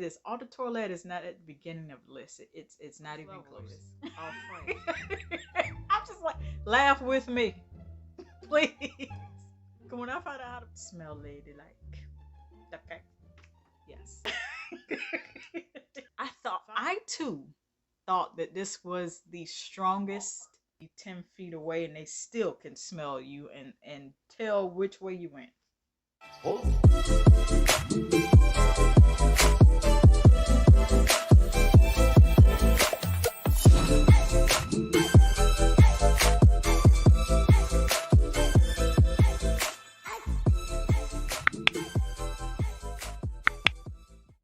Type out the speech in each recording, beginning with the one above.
This eau de toilette is not at the beginning of the list. It's not even close. All I'm just like, laugh with me, please. When I find out how to smell ladylike, okay, yes. I too thought that this was the strongest. 10 feet away and they still can smell you and tell which way you went. Oh.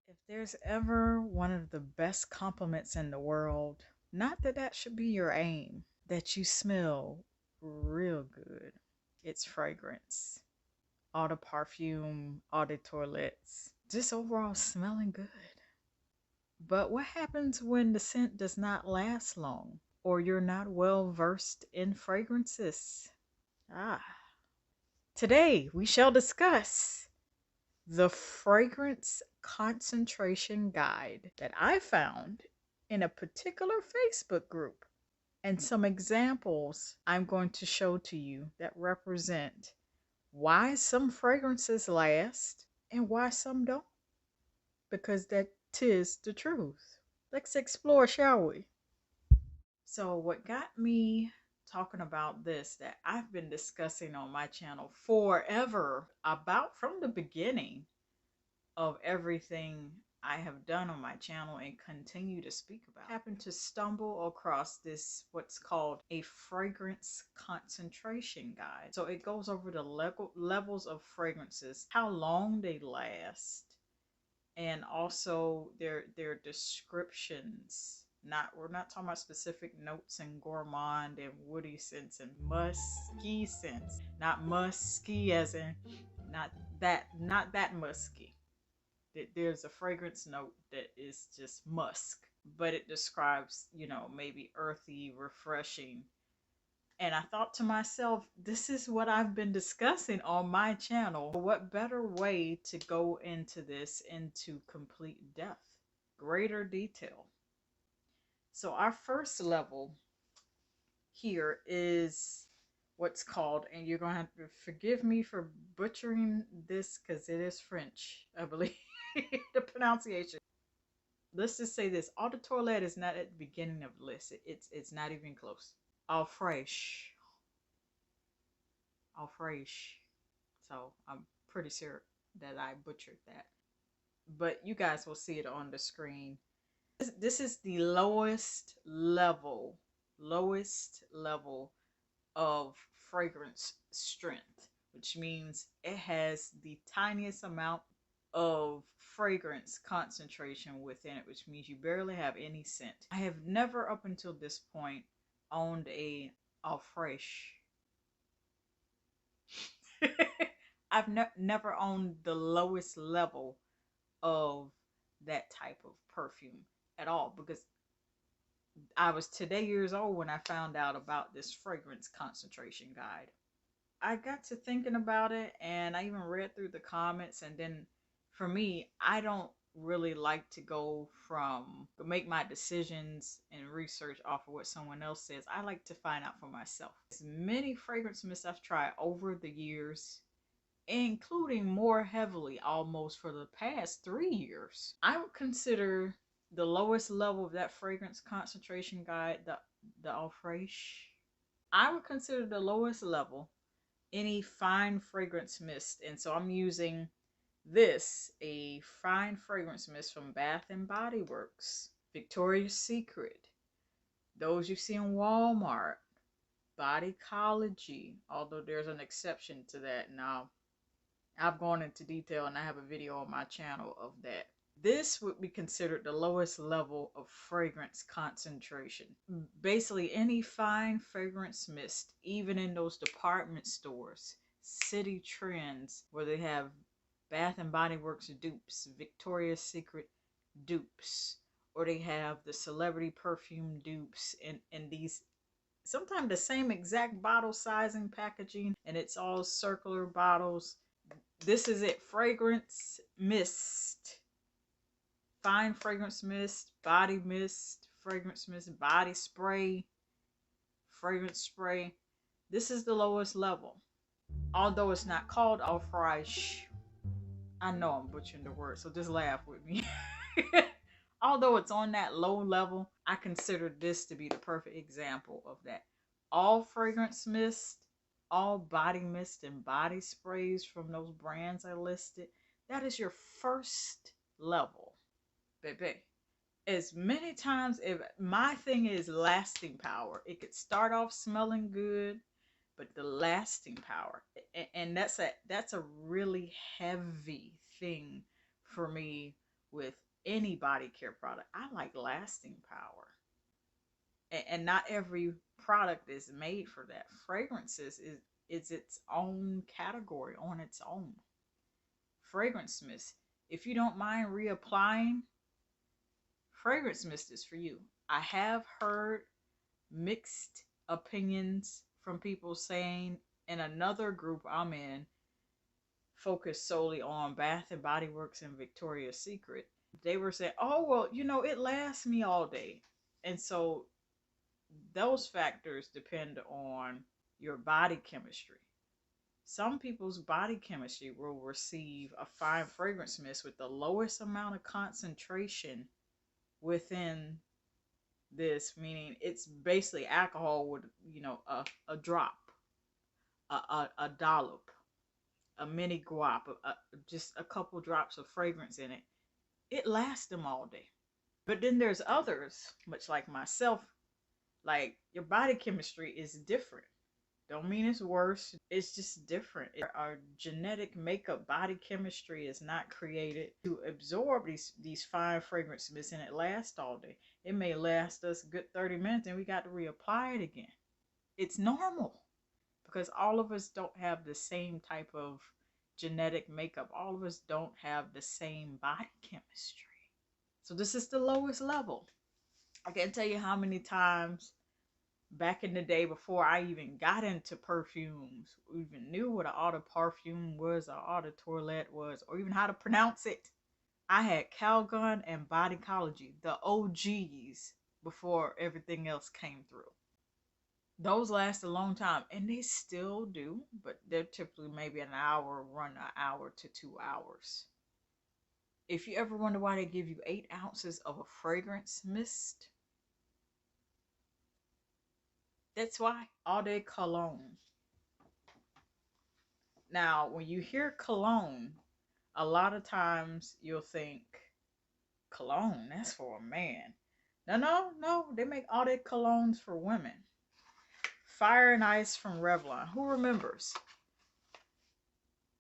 If there's ever one of the best compliments in the world, not that that should be your aim, that you smell real good, it's fragrance. Eau de parfum, eau de toilettes, just overall smelling good. But what happens when the scent does not last long or you're not well versed in fragrances? Today we shall discuss the fragrance concentration guide that I found in a particular Facebook group, and some examples I'm going to show to you that represent why some fragrances last and why some don't, because that tis the truth. Let's explore, shall we? So what got me talking about this, that I've been discussing on my channel forever, about from the beginning of everything I have done on my channel and continue to speak about, I happened to stumble across this, what's called a fragrance concentration guide. So it goes over the levels of fragrances, how long they last, and also their descriptions. We're not talking about specific notes and gourmand and woody scents and musky scents. Not musky as in not that musky. There's a fragrance note that is just musk, but it describes, maybe earthy, refreshing. And I thought to myself, this is what I've been discussing on my channel. What better way to go into this into complete depth, greater detail? So our first level here is what's called, and you're going to have to forgive me for butchering this because it is French, I believe, the pronunciation. Let's just say this. Eau de toilette is not at the beginning of the list. It's not even close. Eau fraîche. Eau fraîche. So I'm pretty sure that I butchered that. But you guys will see it on the screen. This is the lowest level of fragrance strength, which means it has the tiniest amount of fragrance concentration within it, which means you barely have any scent. I have never up until this point owned a eau fraîche. I've never owned the lowest level of that type of perfume at all, because I was today years old when I found out about this fragrance concentration guide. I got to thinking about it, and I even read through the comments, and then for me, I don't really like to make my decisions and research off of what someone else says. I like to find out for myself. As many fragrance mists I've tried over the years, including more heavily almost for the past 3 years, I would consider the lowest level of that fragrance concentration guide, the eau fraîche. I would consider the lowest level any fine fragrance mist, and so I'm using this, a fine fragrance mist from Bath and Body Works, Victoria's Secret, those you see in Walmart, BodyCARE, although there's an exception to that. Now, I've gone into detail and I have a video on my channel of that. This would be considered the lowest level of fragrance concentration. Basically, any fine fragrance mist, even in those department stores, City Trends, where they have Bath and Body Works dupes, Victoria's Secret dupes, or they have the celebrity perfume dupes in these, sometimes the same exact bottle sizing, packaging, and it's all circular bottles. This is it. Fragrance mist. fine fragrance mist, body mist, fragrance mist, body spray, fragrance spray. This is the lowest level. Although it's not called au fraiche. I know I'm butchering the word, so just laugh with me. Although it's on that low level, I consider this to be the perfect example of that. All fragrance mist, all body mist and body sprays from those brands I listed, that is your first level, baby. As many times, if my thing is lasting power, it could start off smelling good, but the lasting power, and that's a really heavy thing for me with any body care product. I like lasting power, and not every product is made for that. Fragrances is its own category on its own. Fragrance mist, if you don't mind reapplying, fragrance mist is for you. I have heard mixed opinions from people saying, in another group I'm in, focused solely on Bath and Body Works and Victoria's Secret, they were saying, oh, well, you know, it lasts me all day. And so those factors depend on your body chemistry. Some people's body chemistry will receive a fine fragrance mist with the lowest amount of concentration within this, meaning it's basically alcohol with, you know, a drop, a dollop, a mini guap, just a couple drops of fragrance in it. It lasts them all day. But then there's others, much like myself, like your body chemistry is different. Don't mean it's worse, it's just different. Our genetic makeup, body chemistry is not created to absorb these fine fragrance mists, and it lasts all day. It may last us a good 30 minutes and we got to reapply it again. It's normal because all of us don't have the same type of genetic makeup. All of us don't have the same body chemistry. So this is the lowest level. I can't tell you how many times back in the day, before I even got into perfumes, even knew what an eau de parfum was, or eau de toilette was, or even how to pronounce it, I had Calgon and Bodycology, the OGs, before everything else came through. Those last a long time, and they still do, but they're typically maybe an hour, run an hour to 2 hours. If you ever wonder why they give you 8 ounces of a fragrance mist, that's why. Eau de Cologne. Now, when you hear cologne, a lot of times you'll think, cologne, that's for a man. No, they make eau de colognes for women. Fire and Ice from Revlon. Who remembers?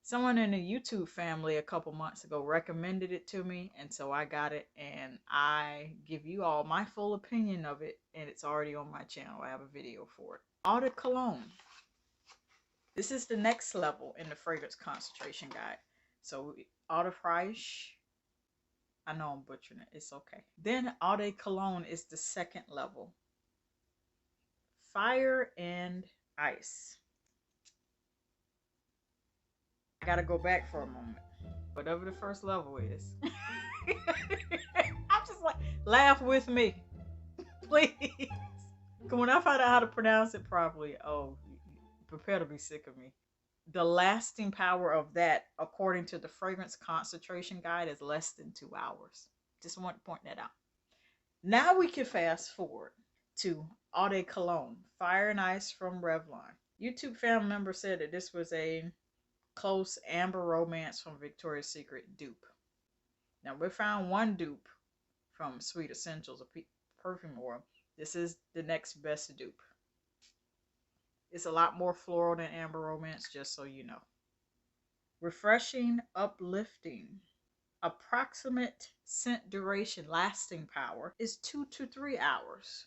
Someone in the YouTube family a couple months ago recommended it to me, and so I got it, and I give you all my full opinion of it, and it's already on my channel. I have a video for it. Eau de Cologne. This is the next level in the fragrance concentration guide. So Eau de Fraiche, I know I'm butchering it, it's okay. Then Eau de Cologne is the second level. Fire and Ice. I gotta go back for a moment. Whatever the first level is. I'm just like, laugh with me. Please. When I find out how to pronounce it properly, oh, prepare to be sick of me. The lasting power of that, according to the fragrance concentration guide, is less than 2 hours. Just want to point that out. Now we can fast forward to Eau de Cologne, Fire and Ice from Revlon. YouTube family member said that this was a close Amber Romance from Victoria's Secret dupe. Now we found one dupe from Sweet Essentials, a perfume oil. This is the next best dupe. It's a lot more floral than Amber Romance, just so you know. Refreshing, uplifting. Approximate scent duration, lasting power is 2 to 3 hours.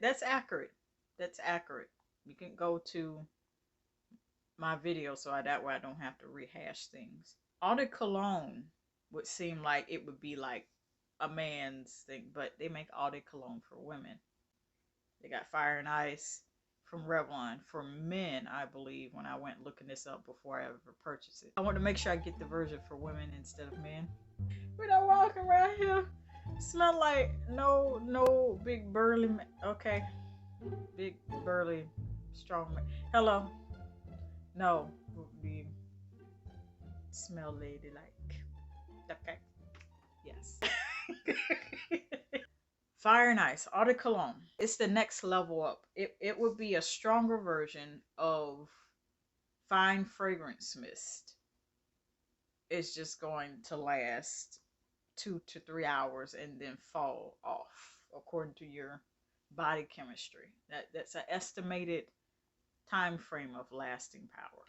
That's accurate. That's accurate. You can go to my video so that way I don't have to rehash things. Eau de Cologne would seem like it would be like a man's thing, but they make Eau de Cologne for women. They got Fire and Ice from Revlon for men, I believe, when I went looking this up before I ever purchased it. I want to make sure I get the version for women instead of men. When I walk around here, smell like no big burly. Okay, big burly, strong man. Hello, no, we smell ladylike. Okay, yes. Fire and Ice Eau de Cologne. It's the next level up. It would be a stronger version of Fine Fragrance Mist. It's just going to last 2 to 3 hours and then fall off according to your body chemistry. That's an estimated time frame of lasting power.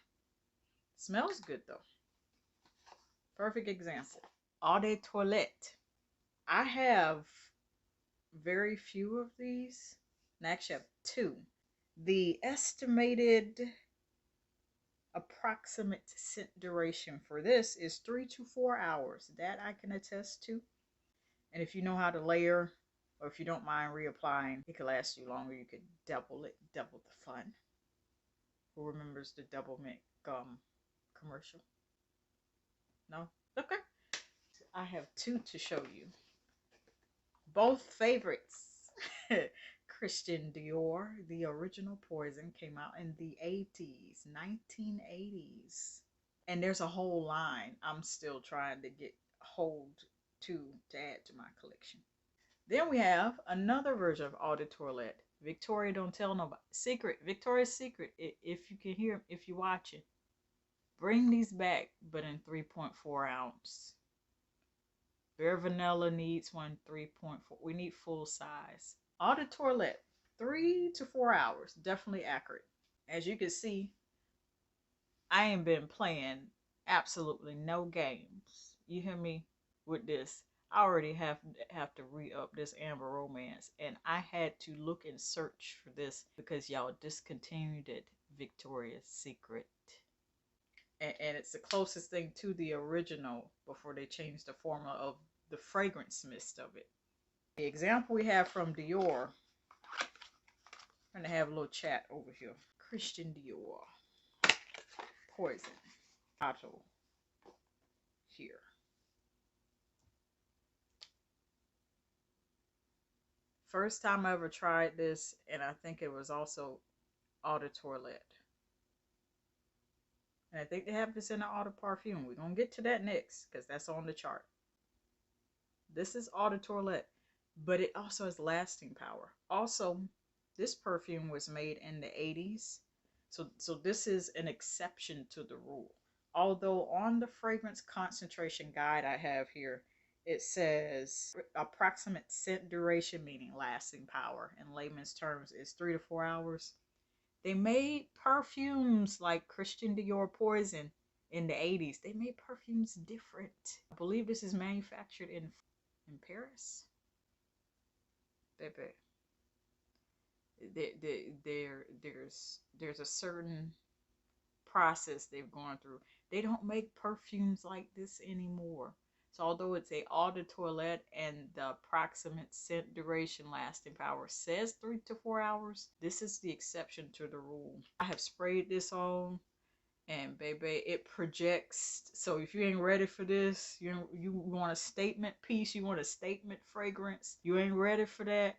Smells good though. Perfect example. Eau de Toilette. I have very few of these. And I actually have two. The estimated approximate scent duration for this is 3 to 4 hours. That I can attest to. And if you know how to layer, or if you don't mind reapplying, it could last you longer. You could double it, double the fun. Who remembers the double mint gum commercial? No? Okay. I have two to show you. Both favorites. Christian Dior, the original Poison, came out in the 80s, 1980s. And there's a whole line I'm still trying to get hold to add to my collection. Then we have another version of Eau de Toilette. Victoria Don't Tell Nobody. Secret. Victoria's Secret. If you can hear, if you watch it. Bring these back, but in 3.4 ounce. Bare Vanilla needs one 3.4. We need full size. Eau de Toilette. 3 to 4 hours. Definitely accurate. As you can see, I ain't been playing absolutely no games. You hear me with this? I already have to re-up this Amber Romance, and I had to look and search for this because y'all discontinued it. Victoria's Secret, and it's the closest thing to the original before they changed the formula of the fragrance mist of it. The example we have from Dior. I'm gonna have a little chat over here. Christian Dior Poison bottle here. First time I ever tried this, and I think it was also Eau de Toilette. And I think they have this in the Eau de Parfum. We're going to get to that next, because that's on the chart. This is Eau de Toilette, but it also has lasting power. Also, this perfume was made in the 80s. So this is an exception to the rule. Although on the fragrance concentration guide I have here, it says approximate scent duration, meaning lasting power, in layman's terms, is 3 to 4 hours. They made perfumes like Christian Dior Poison in the 80s. They made perfumes different. I believe this is manufactured in Paris. Baby. There's a certain process they've gone through. They don't make perfumes like this anymore. So although it's a Eau de Toilette and the approximate scent duration lasting power says 3 to 4 hours, this is the exception to the rule. I have sprayed this on, and baby, it projects. So if you ain't ready for this, you want a statement piece, you want a statement fragrance, you ain't ready for that,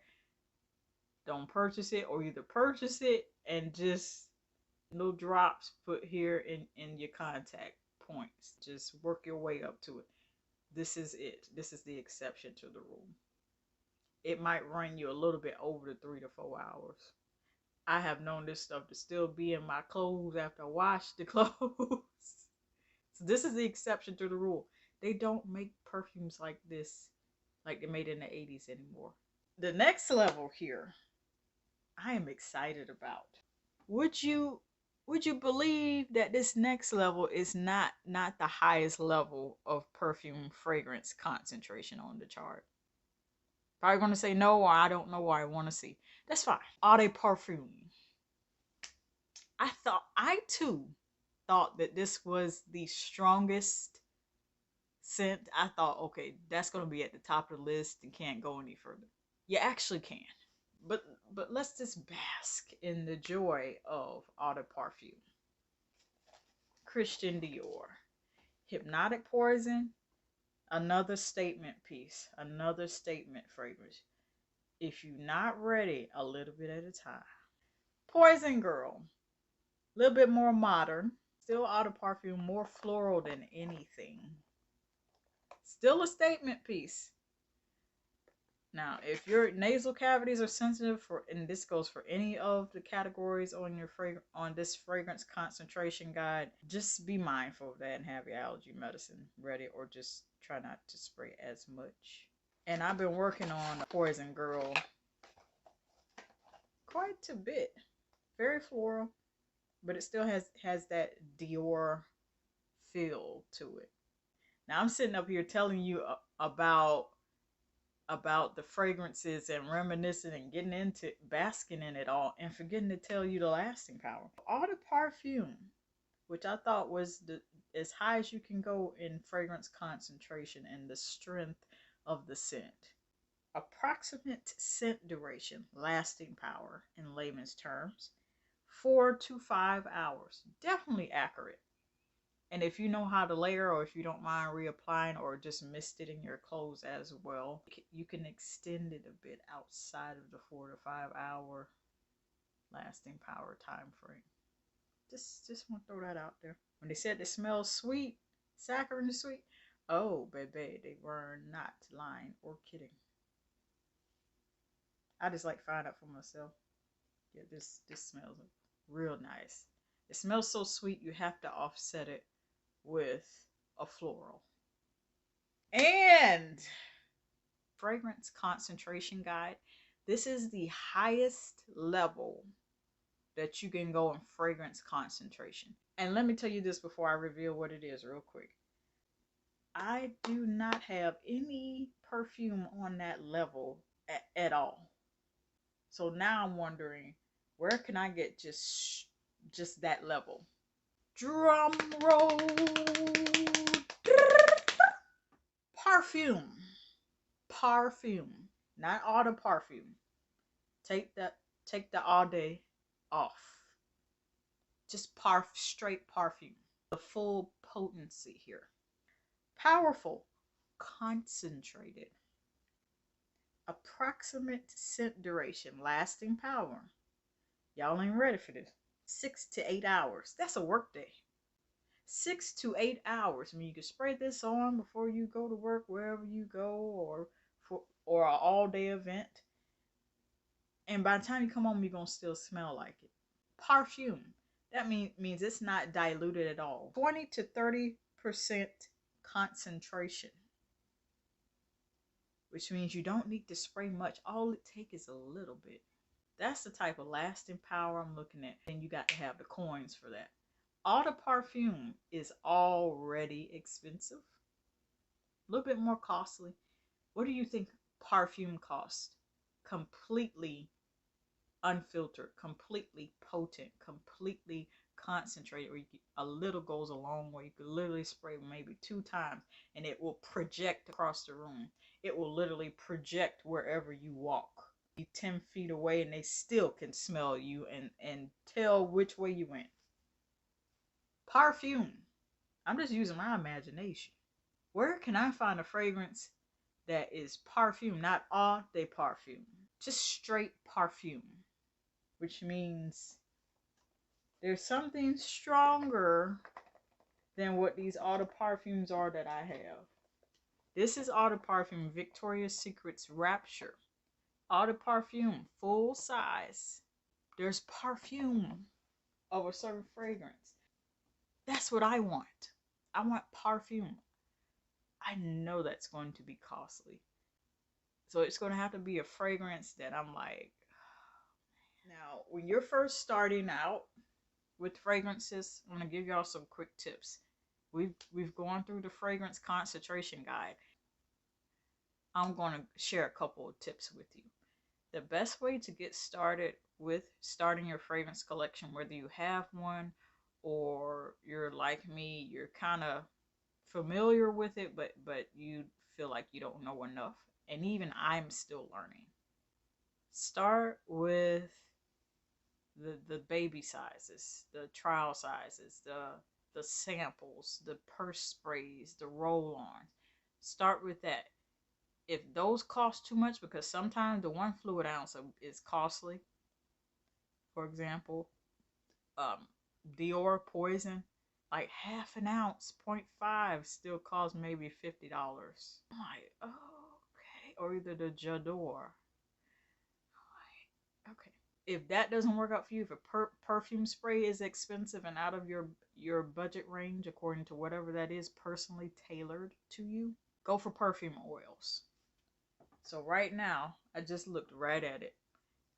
don't purchase it, or either purchase it and just no drops put here in your contact points. Just work your way up to it. This is it. This is the exception to the rule. It might run you a little bit over the 3 to 4 hours. I have known this stuff to still be in my clothes after I wash the clothes. So this is the exception to the rule. They don't make perfumes like this, like they made in the 80s anymore. The next level here, I am excited about. Would you believe that this next level is not the highest level of perfume fragrance concentration on the chart? Probably going to say no, or I don't know, or I want to see. That's fine. Eau de Parfum. I too thought that this was the strongest scent. I thought, okay, that's going to be at the top of the list and can't go any further. You actually can. But let's just bask in the joy of Eau de Parfum. Christian Dior. Hypnotic Poison. Another statement piece, another statement fragrance. If you're not ready, a little bit at a time. Poison Girl, a little bit more modern, still eau de parfum, more floral than anything. Still a statement piece. Now, if your nasal cavities are sensitive for, and this goes for any of the categories on your on this fragrance concentration guide, just be mindful of that and have your allergy medicine ready, or just try not to spray as much. And I've been working on Poison Girl quite a bit. Very floral, but it still has that Dior feel to it. Now I'm sitting up here telling you about the fragrances and reminiscing and getting into basking in it all and forgetting to tell you the lasting power. Eau de parfum, which I thought was as high as you can go in fragrance concentration and the strength of the scent. Approximate scent duration, lasting power in layman's terms, 4 to 5 hours. Definitely accurate. And if you know how to layer, or if you don't mind reapplying or just mist it in your clothes as well, you can extend it a bit outside of the 4 to 5 hour lasting power time frame. Just want to throw that out there. When they said it smells sweet, saccharine sweet, oh baby, they were not lying or kidding. I just like find out for myself. Yeah, this smells real nice. It smells so sweet you have to offset it with a floral. And fragrance concentration guide. This is the highest level that you can go in fragrance concentration. And let me tell you this before I reveal what it is real quick. I do not have any perfume on that level at all. So now I'm wondering, where can I get just that level? Drum roll. Parfum. Parfum. Not eau de parfum. Take the eau de off. Just straight parfum. The full potency here. Powerful. Concentrated. Approximate scent duration. Lasting power. Y'all ain't ready for this. 6 to 8 hours. That's a work day. 6 to 8 hours. I mean, you can spray this on before you go to work, wherever you go, or an all-day event. And by the time you come home, you're gonna still smell like it. Parfum. That means it's not diluted at all. 20 to 30% concentration, which means you don't need to spray much. All it takes is a little bit. That's the type of lasting power I'm looking at. And you got to have the coins for that. Eau de parfum is already expensive. A little bit more costly. What do you think parfum costs? Completely unfiltered, completely potent, completely concentrated, where a little goes a long way. You could literally spray maybe 2 times and it will project across the room. It will literally project wherever you walk. You 10 feet away and they still can smell you and tell which way you went. Parfum. I'm just using my imagination. Where can I find a fragrance that is parfum, not eau de parfum? Just straight parfum. Which means there's something stronger than what these eau de parfums are that I have. This is eau de parfum Victoria's Secret's Rapture. Eau de parfum, full size. There's parfum of a certain fragrance. That's what I want. I want parfum. I know that's going to be costly. So it's going to have to be a fragrance that I'm like, now, when you're first starting out with fragrances, I'm going to give y'all some quick tips. We've gone through the fragrance concentration guide. I'm going to share a couple of tips with you. The best way to get started with starting your fragrance collection, whether you have one or you're like me, you're kind of familiar with it, but you feel like you don't know enough. And even I'm still learning. Start with the baby sizes, the trial sizes, the samples, the purse sprays, the roll-ons. Start with that. If those cost too much, because sometimes the 1 fluid ounce is costly. For example, Dior Poison, like half an ounce, 0.5, still costs maybe $50. I'm like, oh, okay. Or either the J'adore. Okay. If that doesn't work out for you, if a perfume spray is expensive and out of your budget range, according to whatever that is, personally tailored to you, go for perfume oils. So right now, I just looked right at it.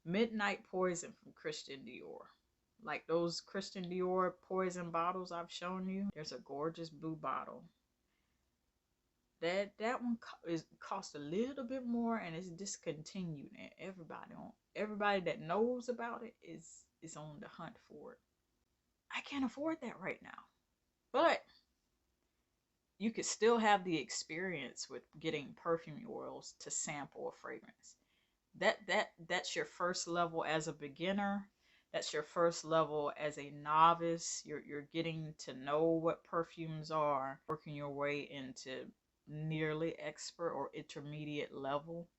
Midnight Poison from Christian Dior. Like those Christian Dior poison bottles I've shown you. There's a gorgeous blue bottle. That one cost a little bit more and it's discontinued, and everybody that knows about it is on the hunt for it. I can't afford that right now, but you could still have the experience with getting perfume oils to sample a fragrance. That's your first level as a beginner. That's your first level as a novice. You're getting to know what perfumes are, working your way into nearly expert or intermediate level.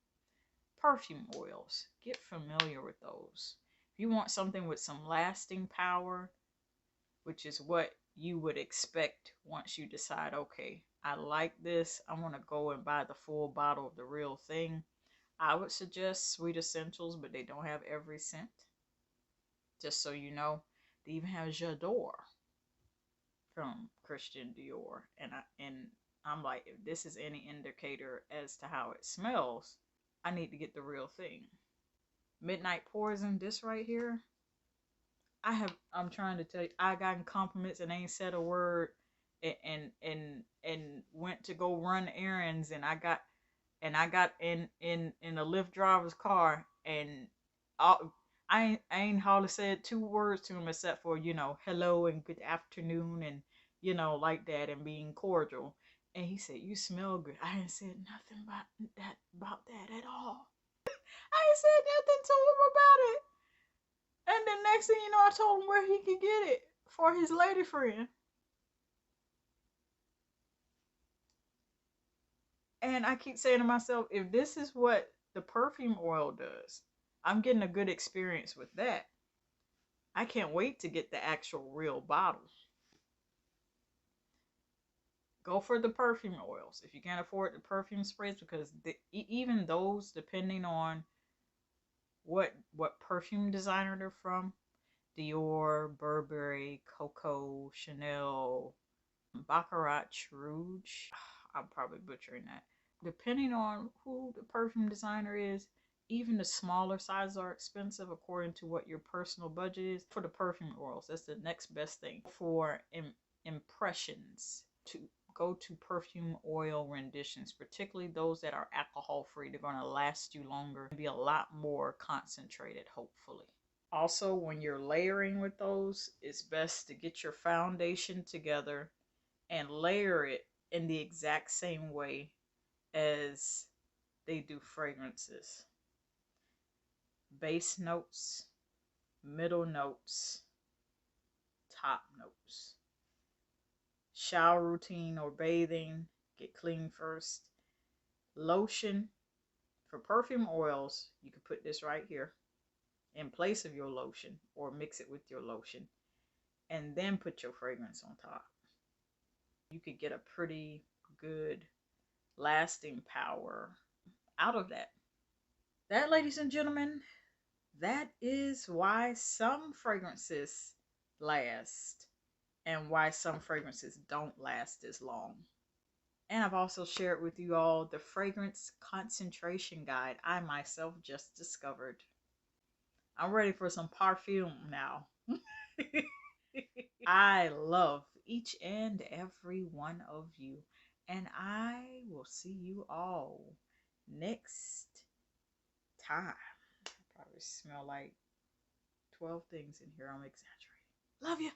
Perfume oils. Get familiar with those. If you want something with some lasting power, which is what you would expect once you decide, okay, I like this, I want to go and buy the full bottle of the real thing, I would suggest Sweet Essentials, but they don't have every scent. Just so you know, they even have J'adore from Christian Dior. And I'm like, if this is any indicator as to how it smells, I need to get the real thing. Midnight Poison, this right here, I'm trying to tell you, I gotten compliments and ain't said a word, and went to go run errands, and I got in a Lyft driver's car, and I ain't hardly said 2 words to him except for, hello and good afternoon, and like that, and being cordial. And he said, "You smell good." I ain't said nothing about that at all. I ain't said nothing to him about it. And the next thing you know, I told him where he could get it for his lady friend. And I keep saying to myself, if this is what the perfume oil does, I'm getting a good experience with that. I can't wait to get the actual real bottle. Go for the perfume oils. If you can't afford the perfume sprays, because even those, depending on what perfume designer they're from, Dior, Burberry, Coco, Chanel, Baccarat Rouge, I'm probably butchering that. Depending on who the perfume designer is, even the smaller sizes are expensive according to what your personal budget is. For the perfume oils, that's the next best thing. For impressions, to go to perfume oil renditions, particularly those that are alcohol free. They're going to last you longer and be a lot more concentrated, hopefully. Also, when you're layering with those, it's best to get your foundation together and layer it in the exact same way as they do fragrances. Base notes, middle notes, top notes. Shower routine or bathing, get clean first. Lotion. For perfume oils, you can put this right here in place of your lotion, or mix it with your lotion, and then put your fragrance on top. You could get a pretty good lasting power out of that. That, ladies and gentlemen, that is why some fragrances last and why some fragrances don't last as long. And I've also shared with you all the fragrance concentration guide I myself just discovered. I'm ready for some perfume now. I love each and every one of you. And I will see you all next time. I probably smell like 12 things in here. I'm exaggerating. Love you.